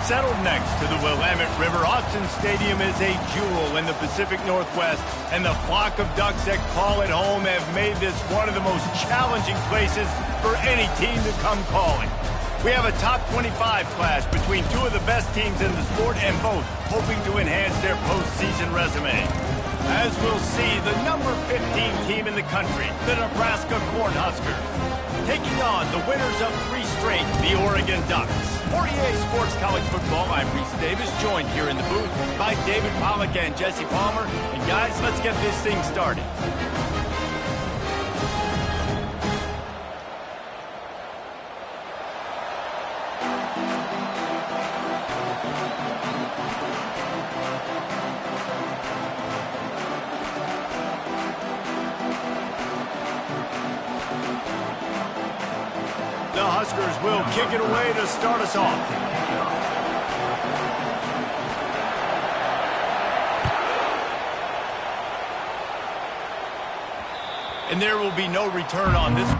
Settled next to the Willamette River, Autzen Stadium is a jewel in the Pacific Northwest, and the flock of Ducks that call it home have made this one of the most challenging places for any team to come calling. We have a top 25 clash between two of the best teams in the sport, and both hoping to enhance their postseason resume. As we'll see, the number 15 team in the country, the Nebraska Cornhuskers, taking on the winners of 3 straight, the Oregon Ducks. For EA Sports College Football, I'm Reese Davis, joined here in the booth by David Pollack and Jesse Palmer. And guys, let's get this thing started. The Huskers will kick it away to start us off. And there will be no return on this.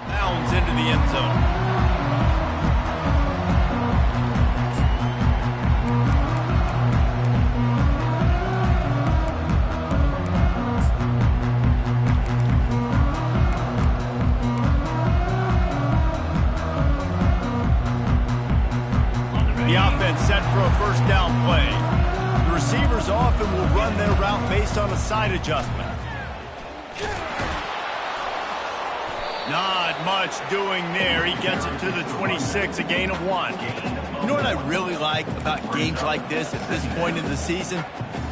Bounds into the end zone. The offense set for a first down play. The receivers often will run their route based on a side adjustment. Not much doing there. He gets it to the 26, a gain of 1. You know what I really like about games like this at this point in the season?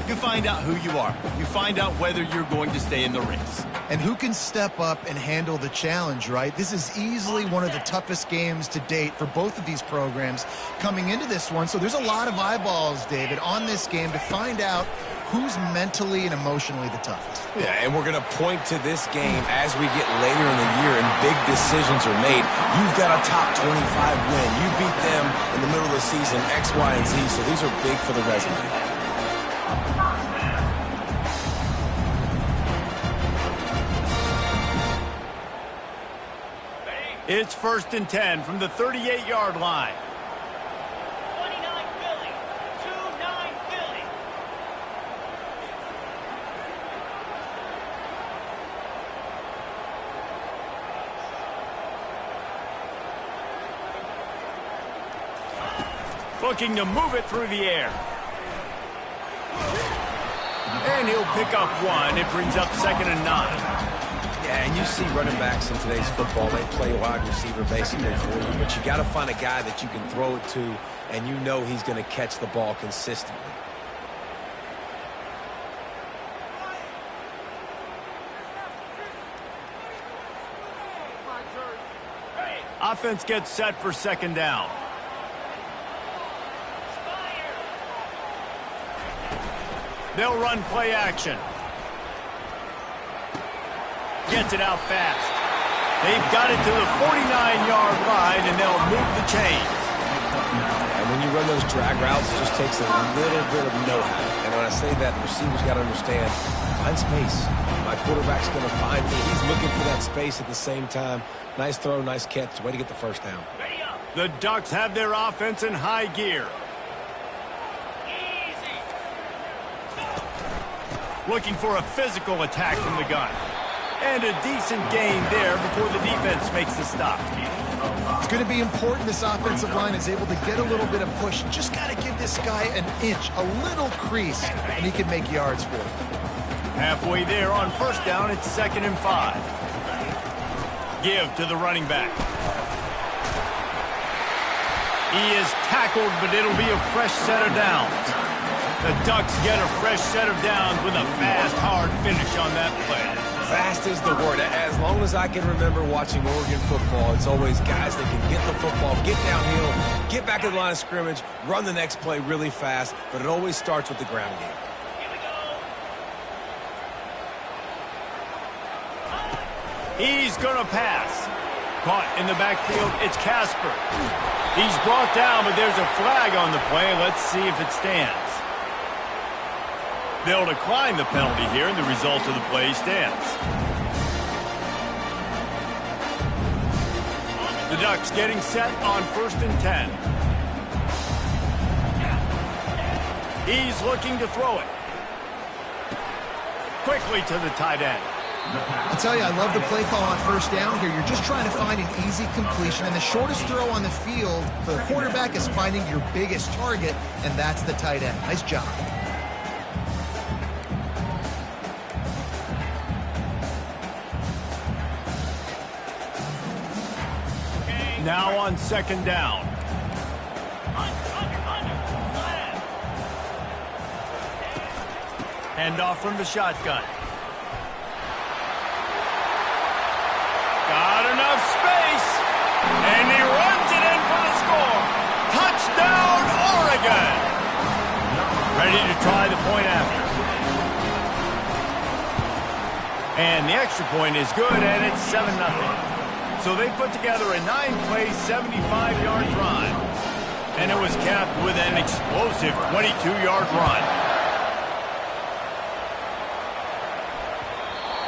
You find out who you are. You find out whether you're going to stay in the race. And who can step up and handle the challenge, right? This is easily one of the toughest games to date for both of these programs coming into this one. So there's a lot of eyeballs, David, on this game to find out who's mentally and emotionally the toughest. Yeah, and we're going to point to this game as we get later in the year and big decisions are made. You've got a top 25 win. You beat them in the middle of the season, X, Y, and Z, so these are big for the resume. It's 1st and 10 from the 38-yard line. 29 Philly. 2-9 Philly. Looking to move it through the air. And he'll pick up 1. It brings up 2nd and 9. Yeah, and you see running backs in today's football, they play wide receiver basically for you, but you got to find a guy that you can throw it to, and you know he's going to catch the ball consistently. Offense gets set for 2nd down. They'll run play action. Gets it out fast. They've got it to the 49-yard line, and they'll move the chains. And when you run those drag routes, it just takes a little bit of know-how. And when I say that, the receiver's got to understand, find space. My quarterback's going to find me. He's looking for that space at the same time. Nice throw, nice catch. Way to get the first down. The Ducks have their offense in high gear. Looking for a physical attack from the gun. And a decent gain there before the defense makes the stop. It's going to be important this offensive line is able to get a little bit of push. Just got to give this guy an inch, a little crease, and he can make yards for it. Halfway there on 1st down, it's 2nd and 5. Give to the running back. He is tackled, but it'll be a fresh set of downs. The Ducks get a fresh set of downs with a fast, hard finish on that play. Fast is the word. As long as I can remember watching Oregon football, it's always guys that can get the football, get downhill, get back to the line of scrimmage, run the next play really fast, but it always starts with the ground game. Here we go. He's going to pass. Caught in the backfield, it's Casper. He's brought down, but there's a flag on the play. Let's see if it stands. They'll decline the penalty here, and the result of the play stands. The Ducks getting set on 1st and 10. He's looking to throw it. Quickly to the tight end. I'll tell you, I love the play call on 1st down here. You're just trying to find an easy completion, and the shortest throw on the field for the quarterback is finding your biggest target, and that's the tight end. Nice job. Now on 2nd down. Hand off from the shotgun. Got enough space. And he runs it in for the score. Touchdown, Oregon. Ready to try the point after. And the extra point is good, and it's 7-0. So they put together a 9-play, 75-yard drive. And it was capped with an explosive 22-yard run.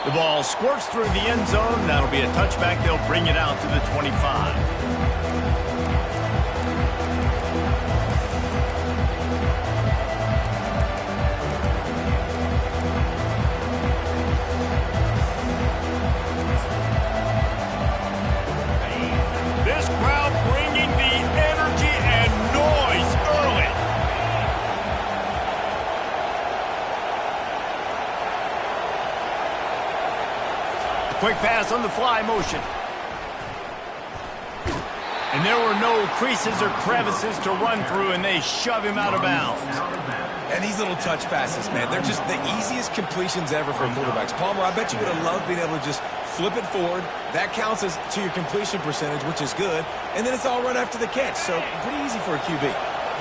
The ball squirts through the end zone. That'll be a touchback. They'll bring it out to the 25. Quick pass on the fly motion. And there were no creases or crevices to run through, and they shove him out of bounds. And these little touch passes, man, they're just the easiest completions ever for quarterbacks. Palmer, I bet you would have loved being able to just flip it forward. That counts as to your completion percentage, which is good. And then it's all run after the catch, so pretty easy for a QB.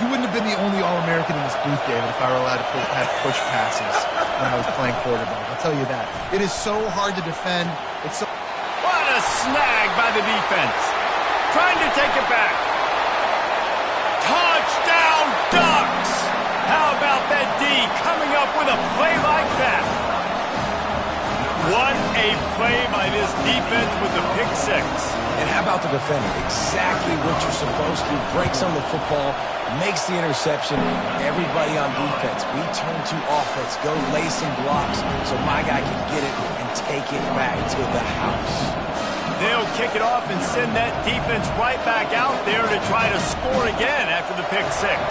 You wouldn't have been the only All-American in this booth, David, if I were allowed to have push passes when I was playing quarterback. I'll tell you that. It is so hard to defend. It's so... What a snag by the defense. Trying to take it back. Touchdown, Ducks! How about that D coming up with a play like that? What a play by this defense with the pick six. And how about the defender? Exactly what you're supposed to do. Breaks on the football, makes the interception. Everybody on defense, we turn to offense. Go lay some blocks so my guy can get it and take it back to the house. They'll kick it off and send that defense right back out there to try to score again after the pick six.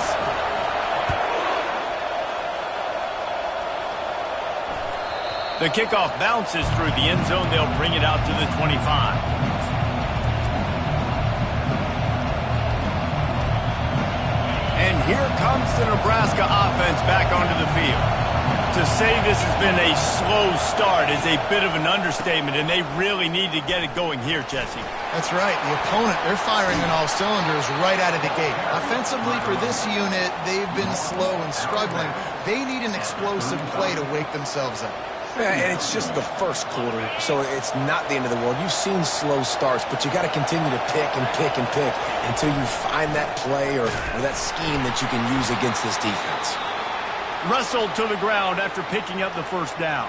The kickoff bounces through the end zone. They'll bring it out to the 25. And here comes the Nebraska offense back onto the field. To say this has been a slow start is a bit of an understatement, and they really need to get it going here, Jesse. That's right. The opponent, they're firing on all cylinders right out of the gate. Offensively, for this unit, they've been slow and struggling. They need an explosive play to wake themselves up. Yeah, and it's just the first quarter, so it's not the end of the world. You've seen slow starts, but you got to continue to pick and pick and pick until you find that play or that scheme that you can use against this defense. Wrestled to the ground after picking up the first down.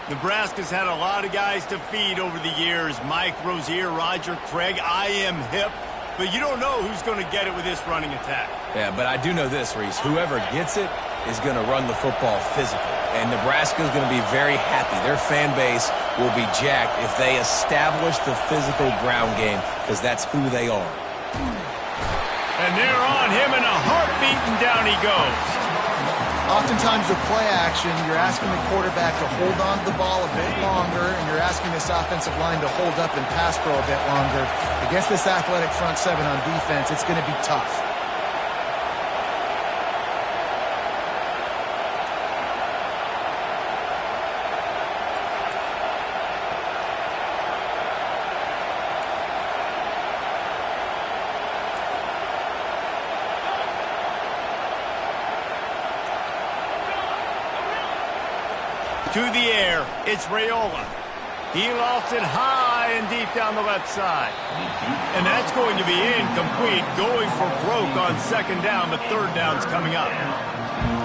Nebraska's had a lot of guys to feed over the years. Mike Rozier, Roger Craig, I am hip. But you don't know who's going to get it with this running attack. Yeah, but I do know this, Reese. Whoever gets it is going to run the football physical. And Nebraska's going to be very happy. Their fan base will be jacked if they establish the physical ground game, because that's who they are. And they're on him in a heartbeat, and down he goes. Oftentimes with play action, you're asking the quarterback to hold on to the ball a bit longer, and you're asking this offensive line to hold up and pass pro a bit longer. Against this athletic front seven on defense, it's going to be tough. To the air, it's Raiola. He lofts it high and deep down the left side. And that's going to be incomplete, going for broke on second down, but third down's coming up.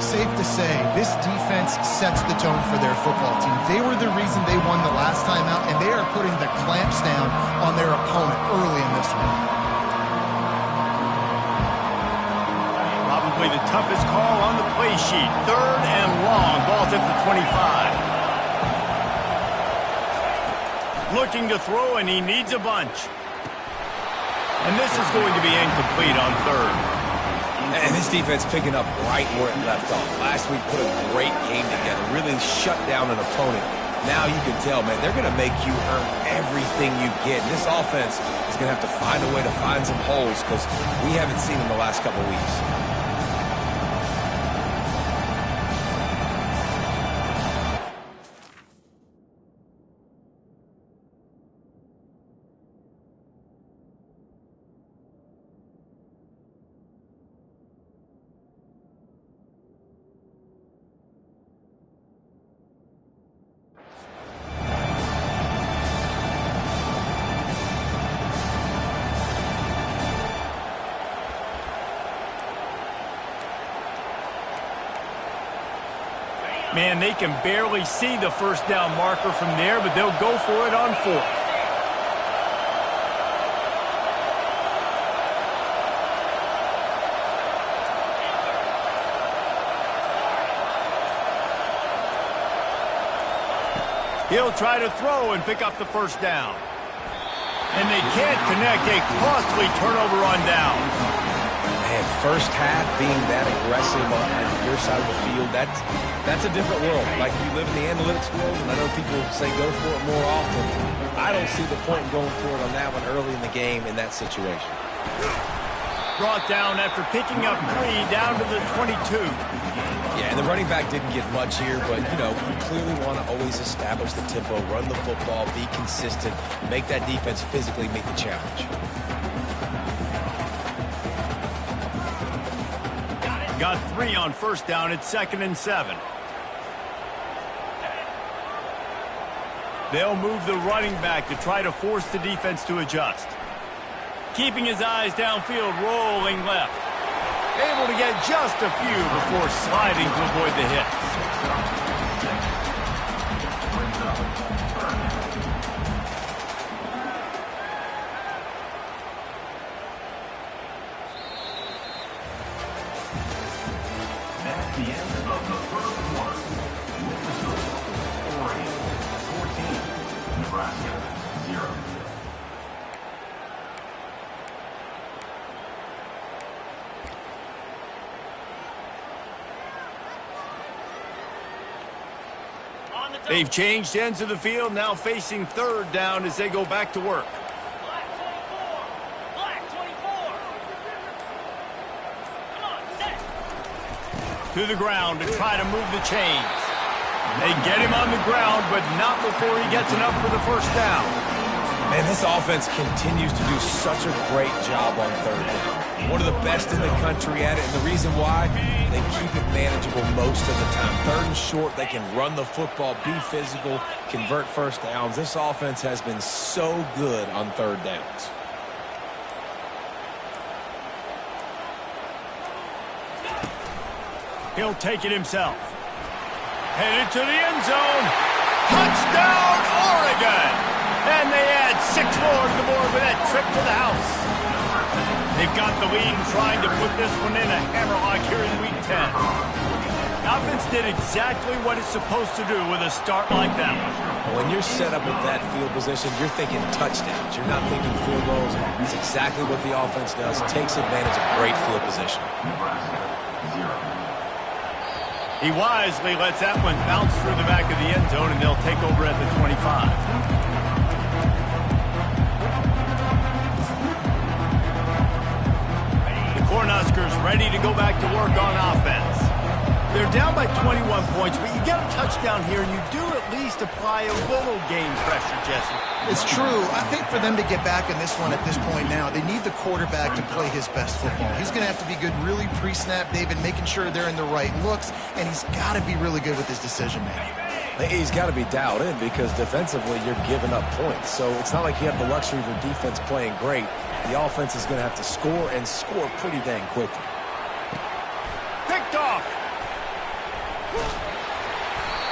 Safe to say, this defense sets the tone for their football team. They were the reason they won the last time out, and they are putting the clamps down on their opponent early in this one. Probably the toughest call on the play sheet. Third and long, ball's at the 25. Looking to throw, and he needs a bunch. And this is going to be incomplete on third. And this defense picking up right where it left off. Last week put a great game together, really shut down an opponent. Now you can tell, man, they're going to make you earn everything you get. And this offense is going to have to find a way to find some holes because we haven't seen them the last couple of weeks. Man, they can barely see the first down marker from there, but they'll go for it on fourth. He'll try to throw and pick up the first down. And they can't connect. A costly turnover on downs. Man, first half being that aggressive on your side of the field, that's a different world. Like, you live in the analytics world, and I know people say go for it more often. I don't see the point in going for it on that one early in the game in that situation. Brought down after picking up 3 down to the 22. Yeah, and the running back didn't get much here, but, you know, you clearly want to always establish the tempo, run the football, be consistent, make that defense physically meet the challenge. Got 3 on first down. It's 2nd and 7. They'll move the running back to try to force the defense to adjust. Keeping his eyes downfield, rolling left. Able to get just a few before sliding to avoid the hits. They've changed ends of the field, now facing third down as they go back to work. Black 24. Come on, set. To the ground to try to move the chains. They get him on the ground, but not before he gets enough for the first down. Man, this offense continues to do such a great job on third down. One of the best in the country at it, and the reason why, they keep it manageable most of the time. Third and short, they can run the football, be physical, convert first downs. This offense has been so good on third downs. He'll take it himself. Headed to the end zone. Touchdown, Oregon! And they add 6 more to the board with that trip to the house. They've got the lead and trying to put this one in a hammerlock here in Week 10. Offense did exactly what it's supposed to do with a start like that one. When you're set up with that field position, you're thinking touchdowns. You're not thinking field goals. It's exactly what the offense does. Takes advantage of great field position. He wisely lets that one bounce through the back of the end zone, and they'll take over at the 25. Cornhuskers ready to go back to work on offense. They're down by 21 points, but you get a touchdown here, and you do at least apply a little game pressure, Jesse. It's true. I think for them to get back in this one at this point now, they need the quarterback to play his best football. He's going to have to be good really pre-snap, David, making sure they're in the right looks, and he's got to be really good with his decision-making. He's got to be dialed in because defensively you're giving up points. So it's not like you have the luxury of your defense playing great. The offense is going to have to score and score pretty dang quickly. Picked off.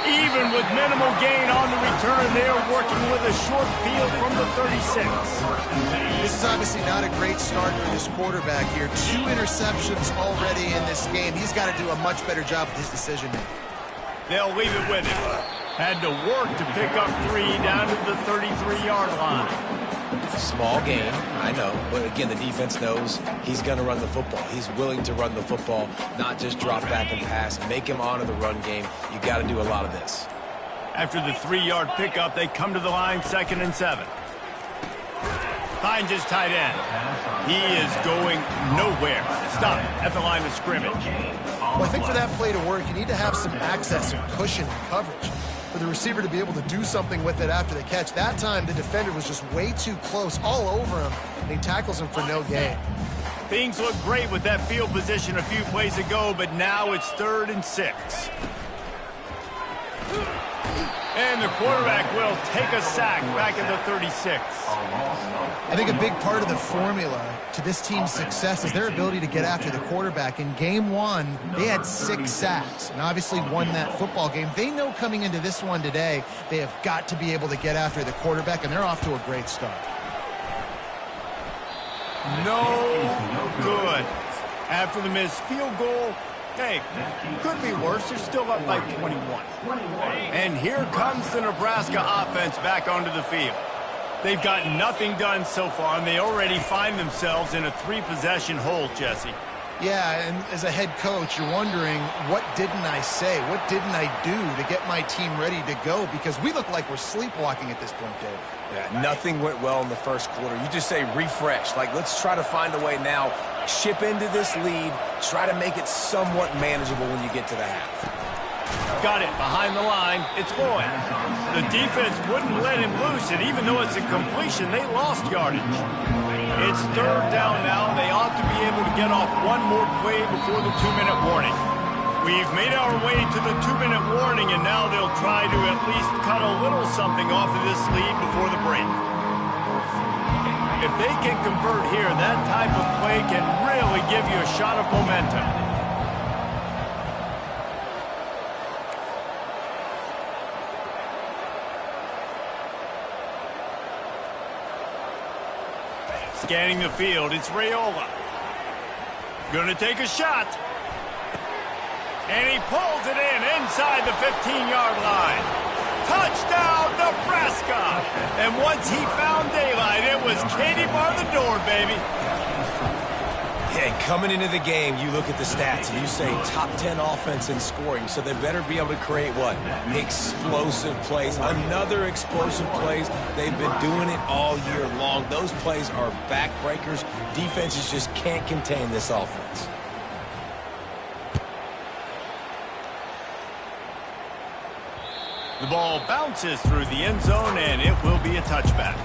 Even with minimal gain on the return, they're working with a short field from the 36. This is obviously not a great start for this quarterback here. 2 interceptions already in this game. He's got to do a much better job with his decision making. They'll leave it with him. Had to work to pick up 3 down to the 33-yard line. Small game, I know, but again, the defense knows he's going to run the football. He's willing to run the football, not just drop back and pass, make him honor the run game. You got to do a lot of this. After the 3-yard pickup, they come to the line, 2nd and 7. Finds his tight end. He is going nowhere. Stop at the line of scrimmage. Well, I think for that play to work, you need to have some access and cushion and coverage for the receiver to be able to do something with it after the catch. That time, the defender was just way too close, all over him, and he tackles him for no gain. Things look great with that field position a few plays ago, but now it's 3rd and 6. And the quarterback will take a sack back at the 36. I think a big part of the formula to this team's success is their ability to get after the quarterback. In game 1, they had 6 sacks and obviously won that football game. They know coming into this one today, they have got to be able to get after the quarterback, and they're off to a great start. No good. After the missed field goal, hey, could be worse. They're still up by 21. And here comes the Nebraska offense back onto the field. They've got nothing done so far, and they already find themselves in a 3-possession hole, Jesse. Yeah, and as a head coach, you're wondering, what didn't I say? What didn't I do to get my team ready to go? Because we look like we're sleepwalking at this point, Dave. Yeah, nothing went well in the first quarter. You just say refresh. Like, let's try to find a way now. Chip into this lead. Try to make it somewhat manageable when you get to the half. Got it behind the line. It's Lloyd. The defense wouldn't let him loose, and even though it's a completion, they lost yardage. It's 3rd down now. They ought to be able to get off one more play before the 2-minute warning. We've made our way to the 2-minute warning, and now they'll try to at least cut a little something off of this lead before the break. If they can convert here, that type of play can really give you a shot of momentum. Scanning the field, it's Raiola. Gonna take a shot. And he pulls it in inside the 15-yard line. Touchdown, Nebraska! And once he found daylight, it was Katie bar the door, baby. Yeah, coming into the game, you look at the stats and you say top 10 offense in scoring, so they better be able to create what? Explosive plays. Another explosive plays. They've been doing it all year long. Those plays are backbreakers. Defenses just can't contain this offense. The ball bounces through the end zone, and it will be a touchback.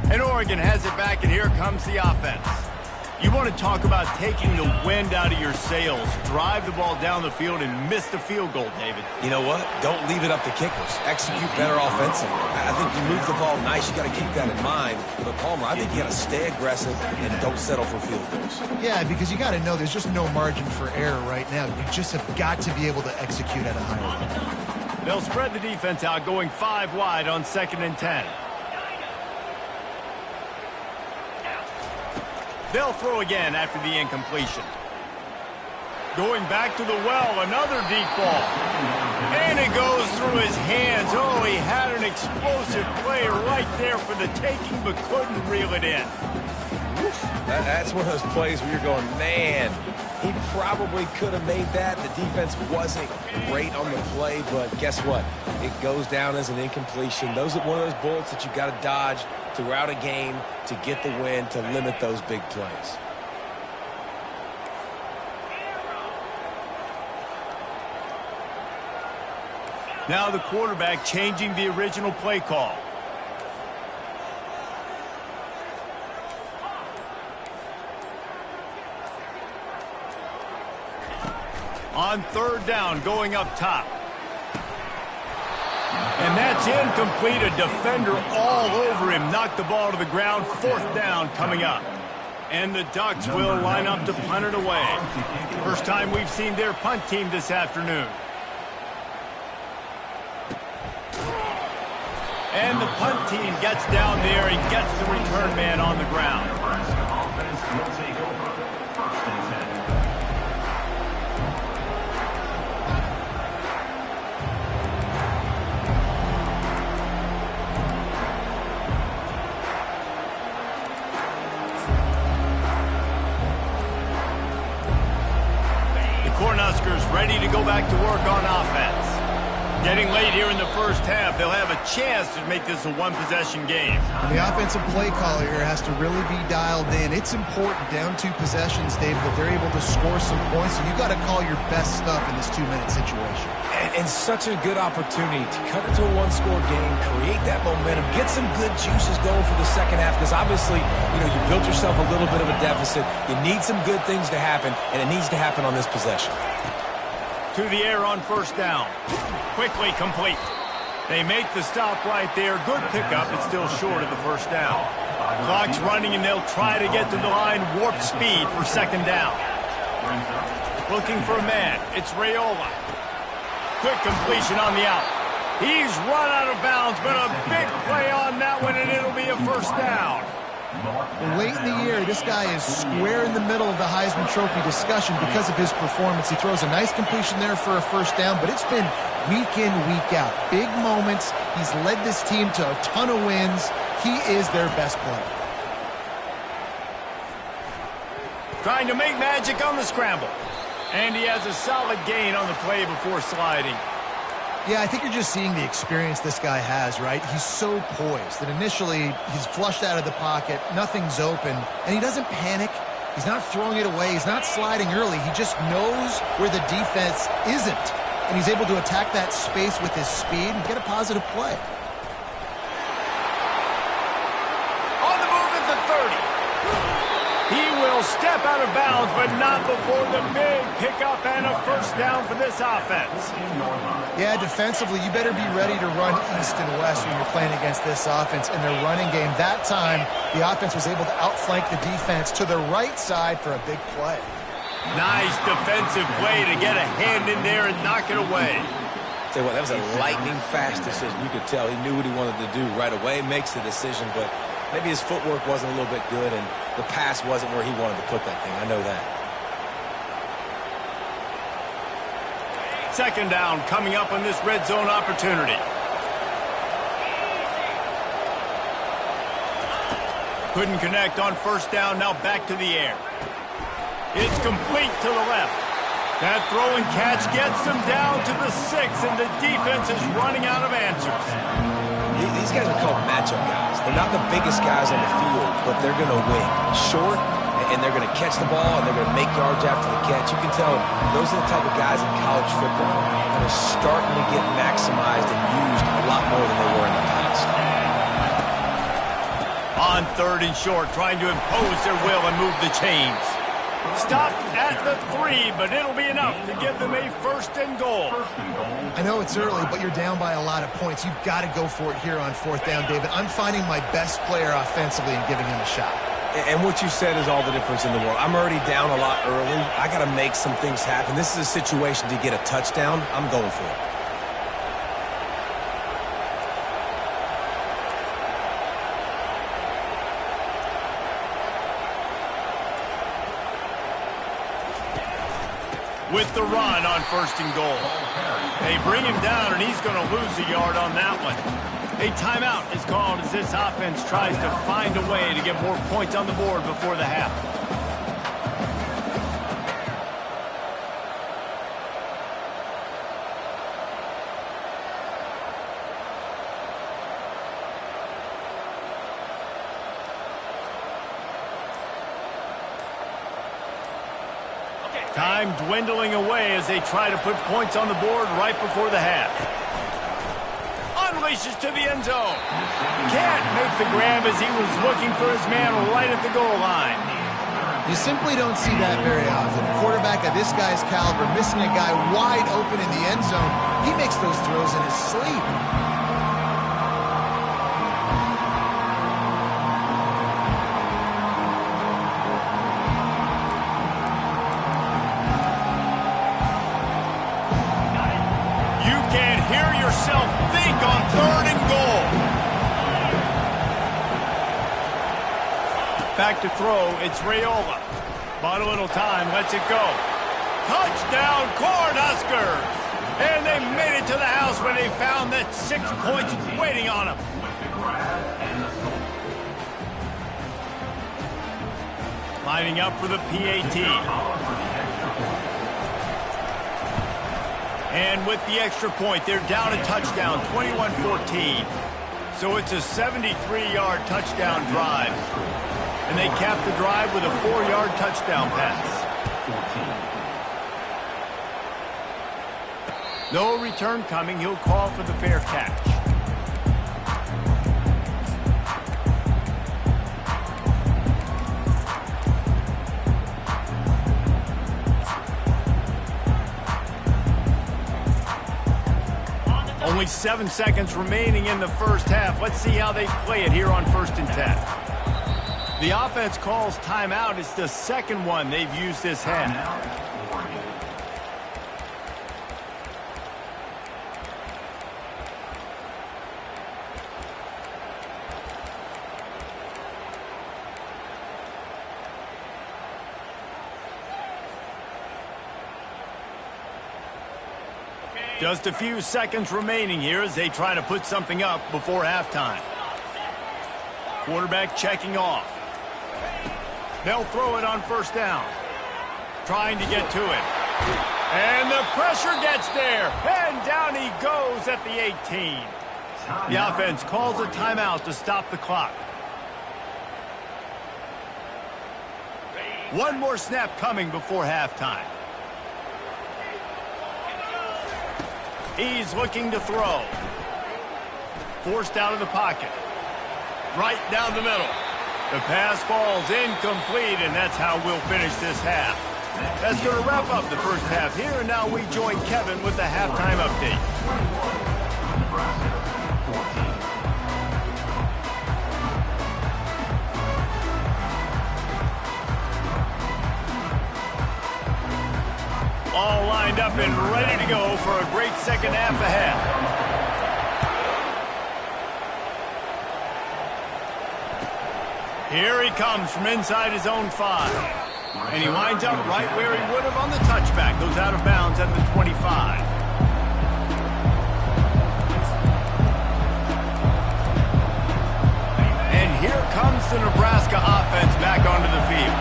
And Oregon has it back, and here comes the offense. You want to talk about taking the wind out of your sails. Drive the ball down the field and miss the field goal, David. You know what? Don't leave it up to kickers. Execute better offensively. I think you move the ball nice. You got to keep that in mind. But, Palmer, I think you got to stay aggressive and don't settle for field goals. Yeah, because you got to know there's just no margin for error right now. You just have got to be able to execute at a high level. They'll spread the defense out, going 5 wide on 2nd and 10. They'll throw again after the incompletion. Going back to the well, another deep ball. And it goes through his hands. Oh, he had an explosive play right there for the taking, but couldn't reel it in. That's one of those plays where you're going, man, he probably could have made that. The defense wasn't great on the play, but guess what? It goes down as an incompletion. Those are one of those bullets that you got to dodge throughout a game to get the win, to limit those big plays. Now the quarterback changing the original play call. On third down, going up top. And that's incomplete. A defender all over him. Knocked the ball to the ground. Fourth down coming up. And the Ducks will line up to punt it away. First time we've seen their punt team this afternoon. And the punt team gets down there and gets the return man on the ground. Cornhuskers ready to go back to work on offense. Getting late here in the first half, they'll have a chance to make this a one-possession game. And the offensive play caller here has to really be dialed in. It's important down 2 possessions, Dave, that they're able to score some points. So you got to call your best stuff in this 2-minute situation. And such a good opportunity to cut it to a one-score game, create that momentum, get some good juices going for the second half, because obviously, you built yourself a little bit of a deficit. You need some good things to happen, and it needs to happen on this possession. To the air on first down. Quickly complete. They make the stop right there. Good pickup. It's still short of the first down. Clock's running, and they'll try to get to the line. Warp speed for second down. Looking for a man. It's Raiola. Quick completion on the out. He's run out of bounds, but a big play on that one, and it'll be a first down. Late in the year, this guy is square in the middle of the Heisman Trophy discussion because of his performance. He throws a nice completion there for a first down, but it's been week in, week out. Big moments. He's led this team to a ton of wins. He is their best player. Trying to make magic on the scramble. And he has a solid gain on the play before sliding. Yeah, I think you're just seeing the experience this guy has, right? He's so poised that initially he's flushed out of the pocket, nothing's open, and he doesn't panic. He's not throwing it away. He's not sliding early. He just knows where the defense isn't, and he's able to attack that space with his speed and get a positive play. On the move at the 30. He will step out of bounds, but not before the big pickup and a first down for this offense. Yeah, defensively, you better be ready to run east and west when you're playing against this offense in their running game. That time, the offense was able to outflank the defense to the right side for a big play. Nice defensive play to get a hand in there and knock it away. Tell you what, that was a lightning-fast decision. You could tell he knew what he wanted to do right away, makes the decision, but maybe his footwork wasn't a little bit good, and the pass wasn't where he wanted to put that thing. I know that. Second down coming up on this red zone opportunity. Couldn't connect on first down, now back to the air. It's complete to the left. That throw and catch gets them down to the 6, and the defense is running out of answers. These guys are called matchup guys. They're not the biggest guys on the field, but they're going to win. Short, and they're going to catch the ball, and they're going to make yards after the catch. You can tell those are the type of guys in college football that are starting to get maximized and used a lot more than they were in the past. On third and short, trying to impose their will and move the chains. Stopped at the 3, but it'll be enough to give them a first and goal. I know it's early, but you're down by a lot of points. You've got to go for it here on fourth down, David. I'm finding my best player offensively and giving him a shot. And what you said is all the difference in the world. I'm already down a lot early. I got to make some things happen. This is a situation to get a touchdown. I'm going for it. With the run on first and goal. They bring him down, and he's going to lose a yard on that one. A timeout is called as this offense tries to find a way to get more points on the board before the half. Time dwindling away as they try to put points on the board right before the half. unleashes to the end zone. Can't make the grab as he was looking for his man right at the goal line. You simply don't see that very often. A quarterback of this guy's caliber missing a guy wide open in the end zone. He makes those throws in his sleep. You can hear yourself think on 3rd and goal. Back to throw, it's Raiola. Bought a little time, lets it go. Touchdown, Cornhuskers! And they made it to the house when they found that 6 points waiting on them. Lining up for the PAT. And with the extra point, they're down a touchdown, 21-14. So it's a 73-yard touchdown drive. And they cap the drive with a 4-yard touchdown pass. No return coming. He'll call for the fair catch. Only 7 seconds remaining in the first half. Let's see how they play it here on 1st and 10. The offense calls timeout. It's the second one they've used this half. Just a few seconds remaining here as they try to put something up before halftime. Quarterback checking off. They'll throw it on 1st down. Trying to get to it. And the pressure gets there. And down he goes at the 18. The offense calls a timeout to stop the clock. One more snap coming before halftime. He's looking to throw. Forced out of the pocket. Right down the middle. The pass falls incomplete, and that's how we'll finish this half. That's going to wrap up the first half here, and now we join Kevin with the halftime update. All lined up and ready to go for a great second half ahead. Here he comes from inside his own 5. And he winds up right where he would have on the touchback. Goes out of bounds at the 25. And here comes the Nebraska offense back onto the field.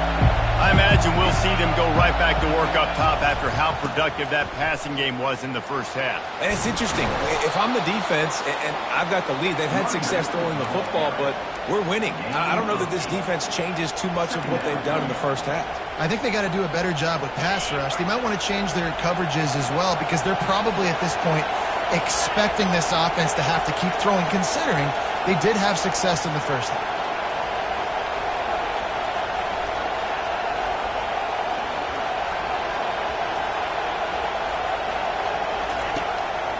I imagine we'll see them go right back to work up top after how productive that passing game was in the first half. And it's interesting. If I'm the defense and I've got the lead, they've had success throwing the football, but we're winning. I don't know that this defense changes too much of what they've done in the first half. I think they got to do a better job with pass rush. They might want to change their coverages as well because they're probably at this point expecting this offense to have to keep throwing, considering they did have success in the first half.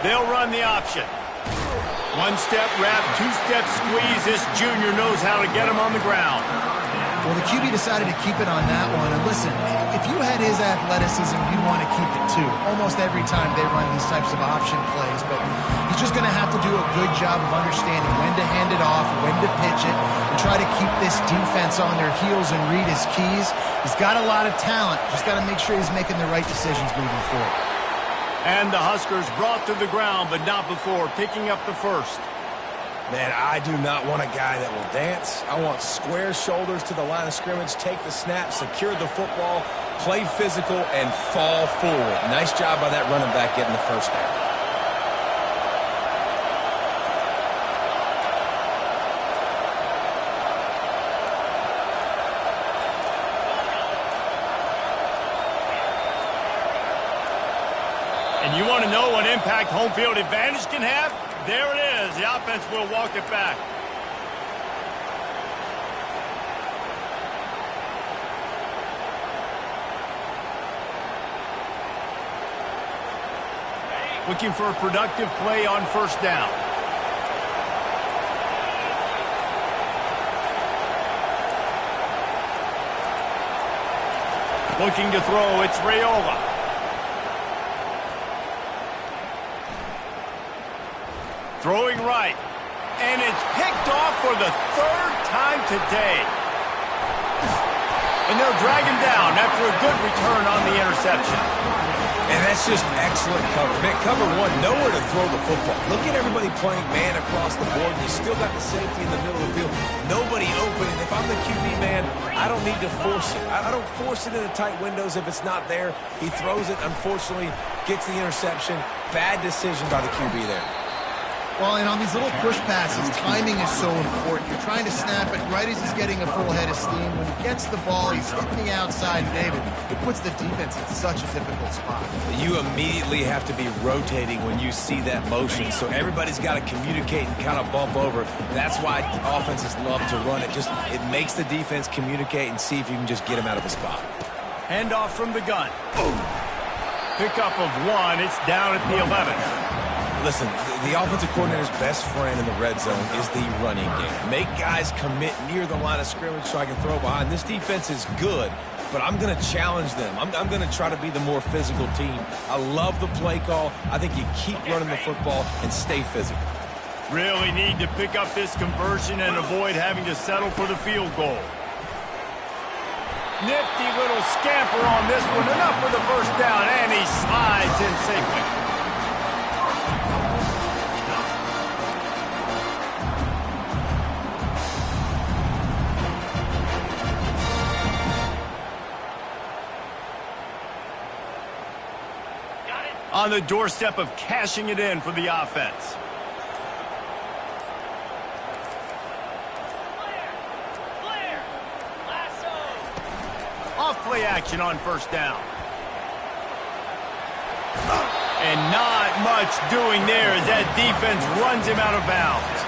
They'll run the option. One-step wrap, two-step squeeze. This junior knows how to get him on the ground. Well, the QB decided to keep it on that one. And listen, if you had his athleticism, you'd want to keep it too. Almost every time they run these types of option plays. But he's just going to have to do a good job of understanding when to hand it off, when to pitch it, and try to keep this defense on their heels and read his keys. He's got a lot of talent. Just got to make sure he's making the right decisions moving forward. And the Huskers brought to the ground, but not before picking up the first. Man, I do not want a guy that will dance. I want square shoulders to the line of scrimmage, take the snap, secure the football, play physical, and fall forward. Nice job by that running back getting the first down. And you want to know what impact home field advantage can have? There it is. The offense will walk it back. Looking for a productive play on first down. Looking to throw, it's Raiola. Throwing right. And it's picked off for the third time today. And they'll drag him down after a good return on the interception. And that's just excellent cover. Man, cover one, nowhere to throw the football. Look at everybody playing man across the board. You still got the safety in the middle of the field. Nobody open. And if I'm the QB, man, I don't need to force it. I don't force it into tight windows if it's not there. He throws it, unfortunately, gets the interception. Bad decision by the QB there. Well, and on these little push passes, timing is so important. You're trying to snap it right as he's getting a full head of steam. When he gets the ball, he's hitting the outside, David. It puts the defense in such a difficult spot. You immediately have to be rotating when you see that motion, so everybody's got to communicate and kind of bump over. That's why offenses love to run it. It makes the defense communicate and see if you can just get him out of the spot. Handoff from the gun. Boom. Pickup of one. It's down at the 11. Listen, the offensive coordinator's best friend in the red zone is the running game. Make guys commit near the line of scrimmage so I can throw behind. This defense is good, but I'm going to challenge them. I'm going to try to be the more physical team. I love the play call. I think you keep running the football and stay physical. Really need to pick up this conversion and avoid having to settle for the field goal. Nifty little scamper on this one. Enough for the first down, and he slides in safely. On the doorstep of cashing it in for the offense. Clear. Lasso. Off play action on first down. And not much doing there as that defense runs him out of bounds.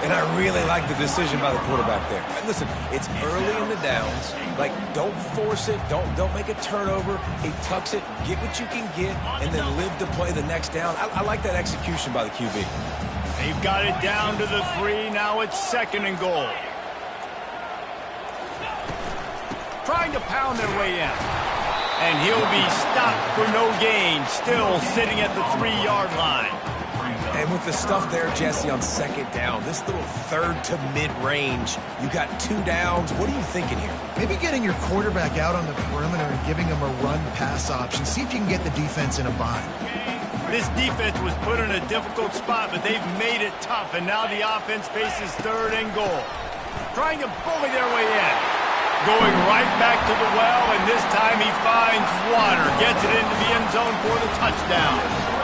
And I really like the decision by the quarterback there. Listen, it's early in the downs. Like, don't force it. Don't make a turnover. He tucks it, get what you can get, and then live to play the next down. I like that execution by the QB. They've got it down to the 3. Now it's 2nd and goal. Trying to pound their way in. And he'll be stopped for no gain. Still sitting at the 3-yard line. And with the stuff there, Jesse, on 2nd down, this little third to mid-range, you got 2 downs. What are you thinking here? Maybe getting your quarterback out on the perimeter and giving him a run-pass option. See if you can get the defense in a bind. This defense was put in a difficult spot, but they've made it tough, and now the offense faces 3rd and goal. Trying to bully their way in. Going right back to the well, and this time he finds water. Gets it into the end zone for the touchdown.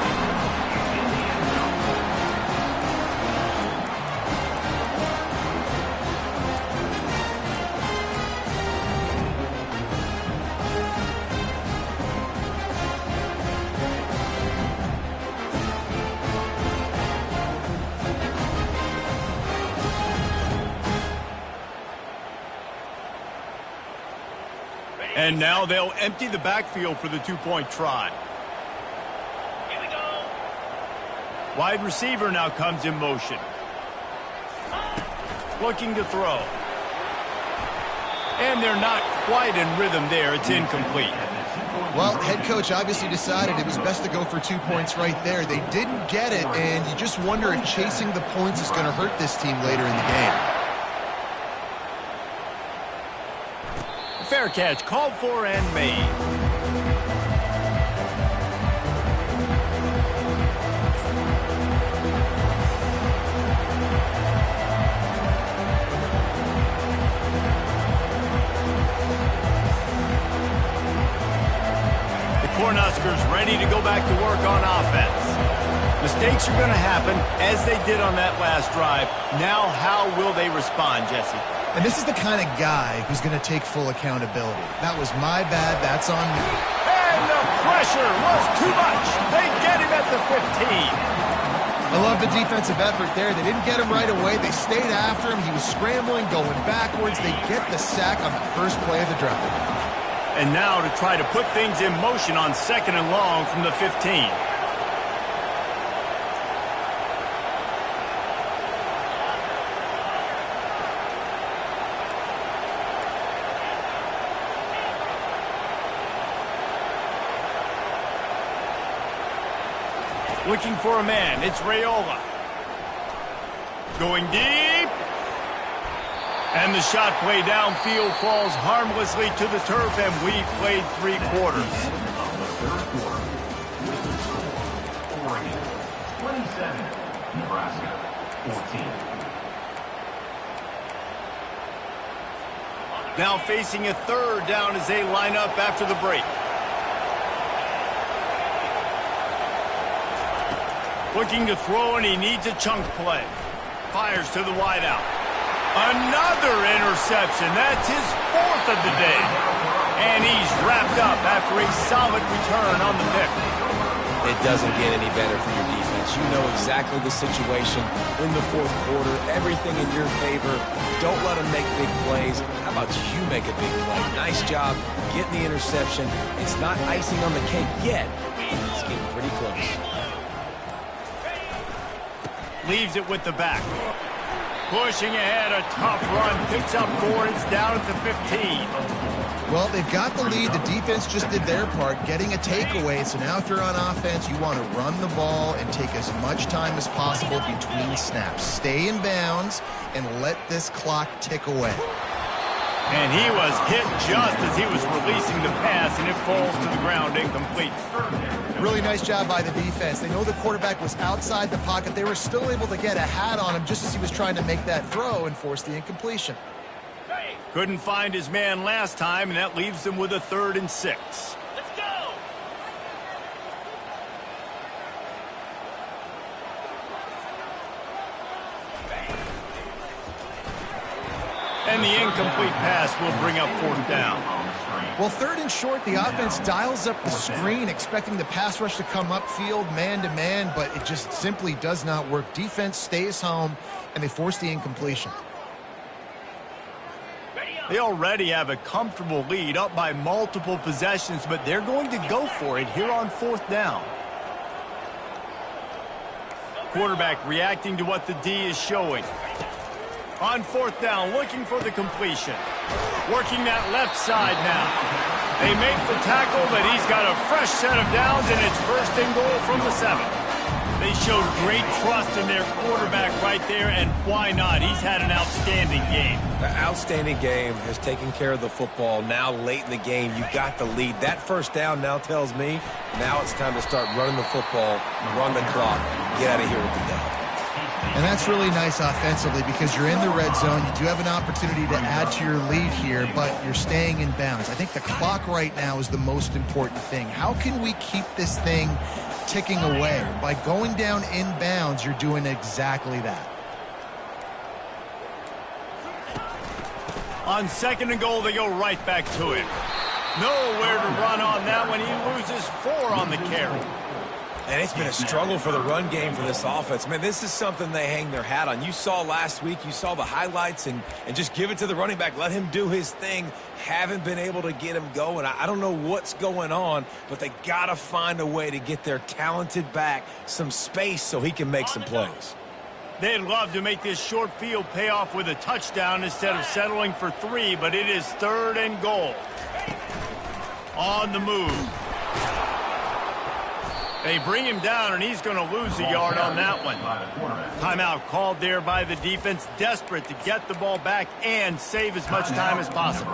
And now they'll empty the backfield for the 2-point try. Here we go. Wide receiver now comes in motion. Looking to throw. And they're not quite in rhythm there. It's incomplete. Well, head coach obviously decided it was best to go for 2 points right there. They didn't get it, and you just wonder if chasing the points is going to hurt this team later in the game. Fair catch, called for and made. The Cornhuskers ready to go back to work on offense. Mistakes are going to happen, as they did on that last drive. Now, how will they respond, Jesse? And this is the kind of guy who's going to take full accountability. That was my bad. That's on me. And the pressure was too much. They get him at the 15. I love the defensive effort there. They didn't get him right away. They stayed after him. He was scrambling, going backwards. They get the sack on the first play of the drive. And now to try to put things in motion on 2nd and long from the 15. Looking for a man, it's Raiola. Going deep. And the shot play downfield falls harmlessly to the turf, and we've played 3 quarters. Oregon, 27, Nebraska, 14. Now facing a 3rd down as they line up after the break. Looking to throw, and he needs a chunk play. Fires to the wideout. Another interception. That's his 4th of the day. And he's wrapped up after a solid return on the pick. It doesn't get any better for your defense. You know exactly the situation in the 4th quarter. Everything in your favor. Don't let them make big plays. How about you make a big play? Nice job getting the interception. It's not icing on the cake yet. It's getting pretty close. Leaves it with the back. Pushing ahead, a tough run. Picks up 4. It's down at the 15. Well, they've got the lead. The defense just did their part, getting a takeaway. So now if you're on offense, you want to run the ball and take as much time as possible between snaps. Stay in bounds and let this clock tick away. And he was hit just as he was releasing the pass, and it falls to the ground incomplete. Really nice job by the defense. They know the quarterback was outside the pocket. They were still able to get a hat on him just as he was trying to make that throw and force the incompletion. Couldn't find his man last time, and that leaves them with a 3rd and 6. Let's go! And the incomplete pass will bring up 4th down. Well, 3rd and short, the offense dials up the screen, expecting the pass rush to come upfield, man-to-man, but it just simply does not work. Defense stays home, and they force the incompletion. They already have a comfortable lead, up by multiple possessions, but they're going to go for it here on 4th down. Quarterback reacting to what the D is showing. On 4th down, looking for the completion. Working that left side now. They make the tackle, but he's got a fresh set of downs, and it's 1st and goal from the 7. They showed great trust in their quarterback right there, and why not? He's had an outstanding game. The outstanding game has taken care of the football. Now late in the game, you got the lead. That 1st down now tells me now it's time to start running the football, run the clock, get out of here with the dub. And that's really nice offensively because you're in the red zone. You do have an opportunity to add to your lead here, but you're staying in bounds. I think the clock right now is the most important thing. How can we keep this thing ticking away? By going down in bounds, you're doing exactly that. On 2nd and goal, they go right back to it. Nowhere to run on that one. He loses 4 on the carry. And it's been a struggle for the run game for this offense. Man, this is something they hang their hat on. You saw last week, you saw the highlights, and just give it to the running back. Let him do his thing. Haven't been able to get him going. I don't know what's going on, but they got to find a way to get their talented back some space so he can make some plays. They'd love to make this short field pay off with a touchdown instead of settling for 3, but it is 3rd and goal. On the move. They bring him down, and he's going to lose a yard on that one. Timeout called there by the defense, desperate to get the ball back and save as much time as possible.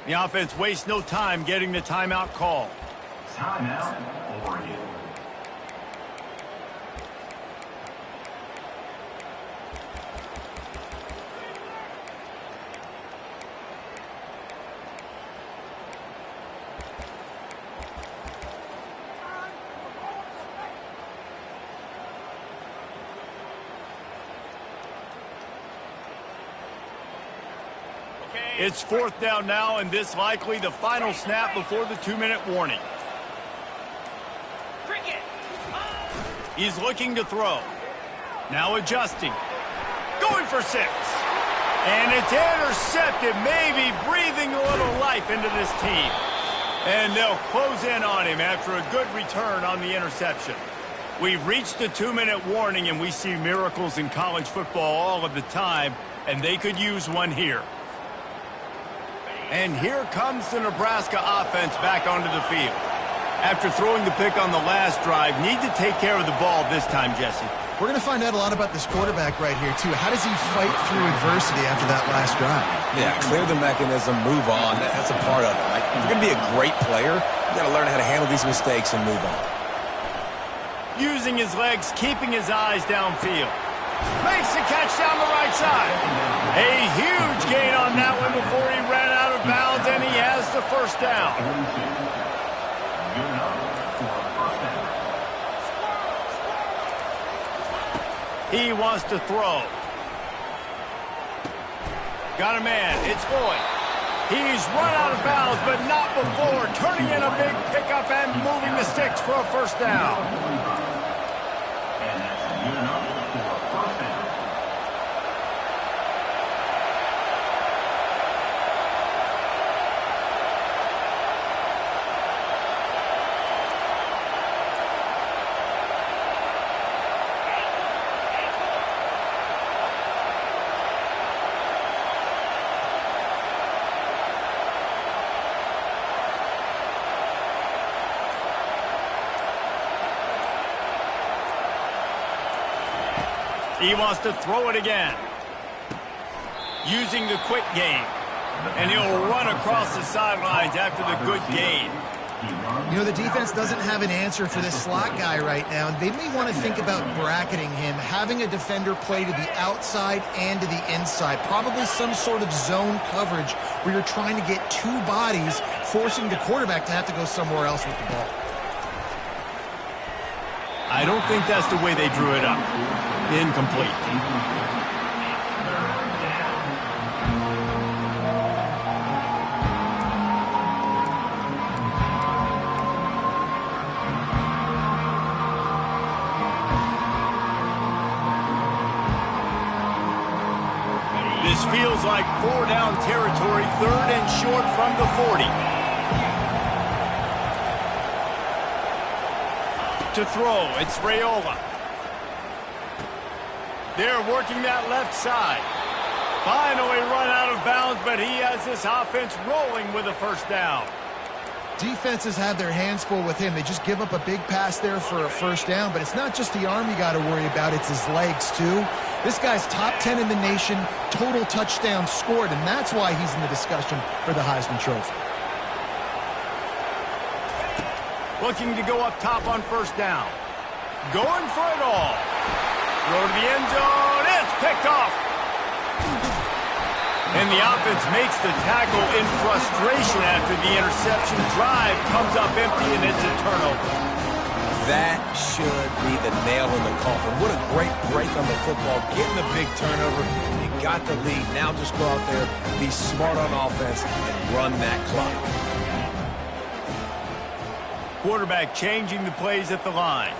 The offense wastes no time getting the timeout call. Timeout, Oregon. It's 4th down now, and this likely the final snap before the 2-minute warning. He's looking to throw. Now adjusting. Going for 6. And it's intercepted, maybe breathing a little life into this team. And they'll close in on him after a good return on the interception. We've reached the 2-minute warning, and we see miracles in college football all of the time, and they could use one here. And here comes the Nebraska offense back onto the field. After throwing the pick on the last drive, need to take care of the ball this time, Jesse. We're going to find out a lot about this quarterback right here, too. How does he fight through adversity after that last drive? Yeah, clear the mechanism, move on. That's a part of it. Like, if you're going to be a great player, you got to learn how to handle these mistakes and move on. Using his legs, keeping his eyes downfield. Makes the catch down the right side. A huge gain on that one before he ran out of bounds, and he has the first down. He wants to throw. Got a man. It's Boyd. He's run out of bounds, but not before turning in a big pickup and moving the sticks for a first down. And that's good enough for a first down. He wants to throw it again. Using the quick game. And he'll run across the sidelines after the good gain. You know, the defense doesn't have an answer for this slot guy right now. They may want to think about bracketing him, having a defender play to the outside and to the inside. Probably some sort of zone coverage where you're trying to get two bodies, forcing the quarterback to have to go somewhere else with the ball. I don't think that's the way they drew it up. Incomplete. This feels like 4-down territory, 3rd and short from the 40. To throw, it's Raiola. They're working that left side. Finally run out of bounds, but he has this offense rolling with a first down. Defenses have their hands full with him. They just give up a big pass there for a first down, but it's not just the arm you got to worry about, it's his legs too. This guy's top 10 in the nation, total touchdowns scored, and that's why he's in the discussion for the Heisman Trophy. Looking to go up top on first down. Going for it all. Throw to the end zone. It's picked off. And the offense makes the tackle in frustration after the interception. Drive comes up empty, and it's a turnover. That should be the nail in the coffin. What a great break on the football. Getting a big turnover. You got the lead. Now just go out there, be smart on offense, and run that clock. Quarterback changing the plays at the line.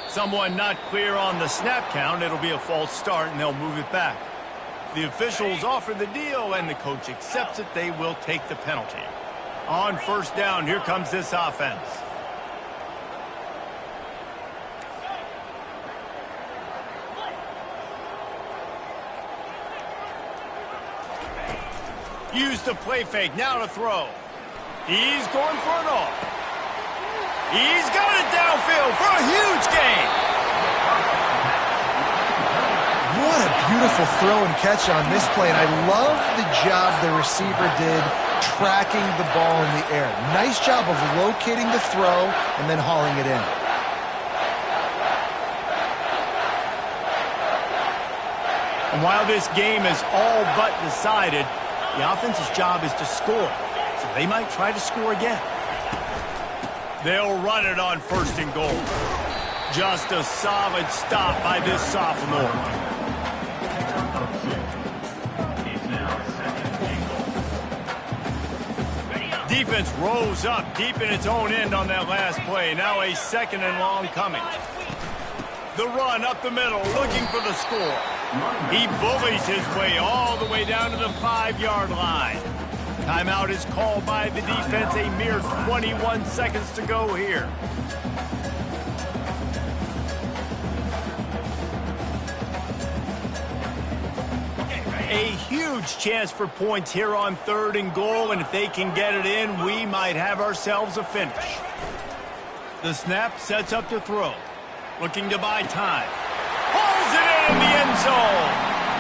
Someone not clear on the snap count. It'll be a false start, and they'll move it back. The officials offer the deal, and the coach accepts it. They will take the penalty. On first down, here comes this offense. Use the play fake, now to throw. He's going for it all. He's got it downfield for a huge gain. What a beautiful throw and catch on this play, and I love the job the receiver did tracking the ball in the air. Nice job of locating the throw and then hauling it in. And while this game is all but decided, the offense's job is to score, so they might try to score again. They'll run it on 1st and goal. Just a solid stop by this sophomore. It's now 2nd and goal. Defense rose up deep in its own end on that last play. Now a 2nd and long coming. The run up the middle, looking for the score. He bullies his way all the way down to the 5-yard line. Timeout is called by the defense. A mere 21 seconds to go here. A huge chance for points here on 3rd and goal, and if they can get it in, we might have ourselves a finish. The snap sets up to throw. Looking to buy time. Pulls it in the end zone.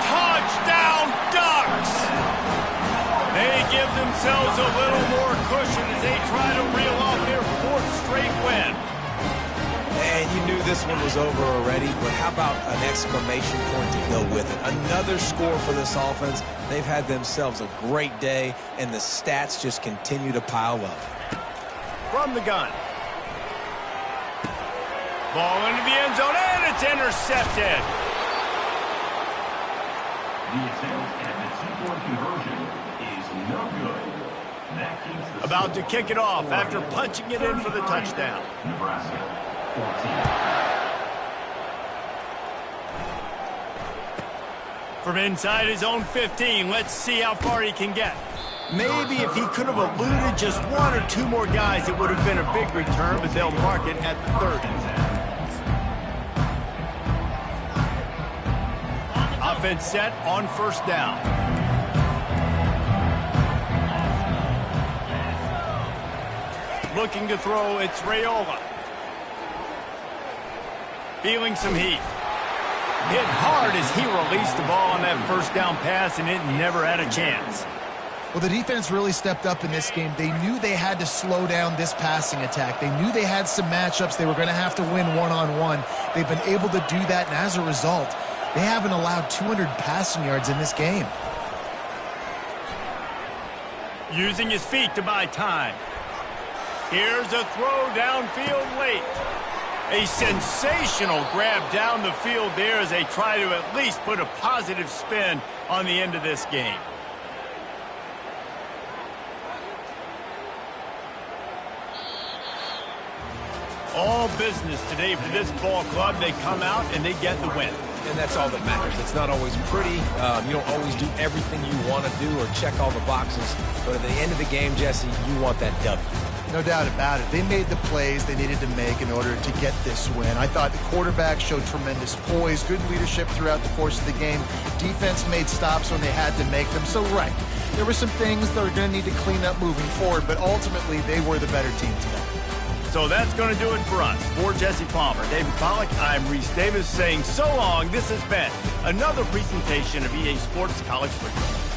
Touchdown, Ducks! They give themselves a little more cushion as they try to reel off their 4th straight win. And you knew this one was over already, but how about an exclamation point to go with it? Another score for this offense. They've had themselves a great day, and the stats just continue to pile up. From the gun. Ball into the end zone, and it's intercepted. The attempt at the 2-point conversion is no good. That keeps the About to kick it off after punching it in for the touchdown. Nebraska 14. From inside his own 15, let's see how far he can get. Maybe if he could have eluded just 1 or 2 more guys, it would have been a big return, but they'll mark it at the 30. Offense set on 1st down. Looking to throw, it's Raiola. Feeling some heat. Hit hard as he released the ball on that 1st down pass, and it never had a chance. Well, the defense really stepped up in this game. They knew they had to slow down this passing attack. They knew they had some matchups they were going to have to win one-on-one. They've been able to do that, and as a result, they haven't allowed 200 passing yards in this game. Using his feet to buy time. Here's a throw downfield late. A sensational grab down the field there as they try to at least put a positive spin on the end of this game. All business today for this ball club. They come out and they get the win. And that's all that matters. It's not always pretty. You don't always do everything you want to do or check all the boxes. But at the end of the game, Jesse, you want that W. No doubt about it. They made the plays they needed to make in order to get this win. I thought the quarterback showed tremendous poise, good leadership throughout the course of the game. Defense made stops when they had to make them. So, right, there were some things that are going to need to clean up moving forward, but ultimately they were the better team today. So that's going to do it for us. For Jesse Palmer, David Pollack, I'm Reese Davis saying so long. This has been another presentation of EA Sports College Football.